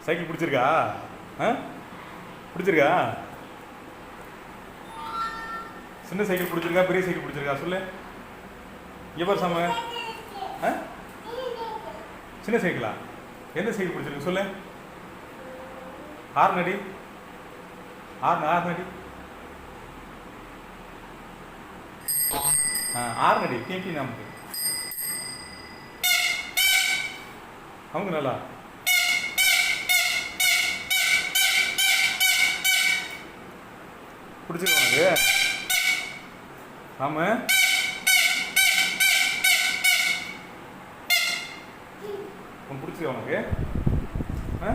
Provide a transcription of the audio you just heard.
Cycle பிடிச்சிருக்கா? ஆ பிடிச்சிருக்கா? சின்ன சைக்கிள் பிடிச்சிருக்கா பெரிய சைக்கிள் பிடிச்சிருக்கா சொல்லு. எவ்வளோ சாம? ஆ சின்ன சைக்கிளா? எந்த சைக்கிள் பிடிச்சிருக்கு சொல்லு. ஆறு நடி ஆறு நடி ஆறு நடி டீ நமக்கு அவங்க நல்லா பிடிச்சிருக்க உனக்கு? ஆமா உனக்கு பிடிச்சிருக்க உனக்கு? ஆ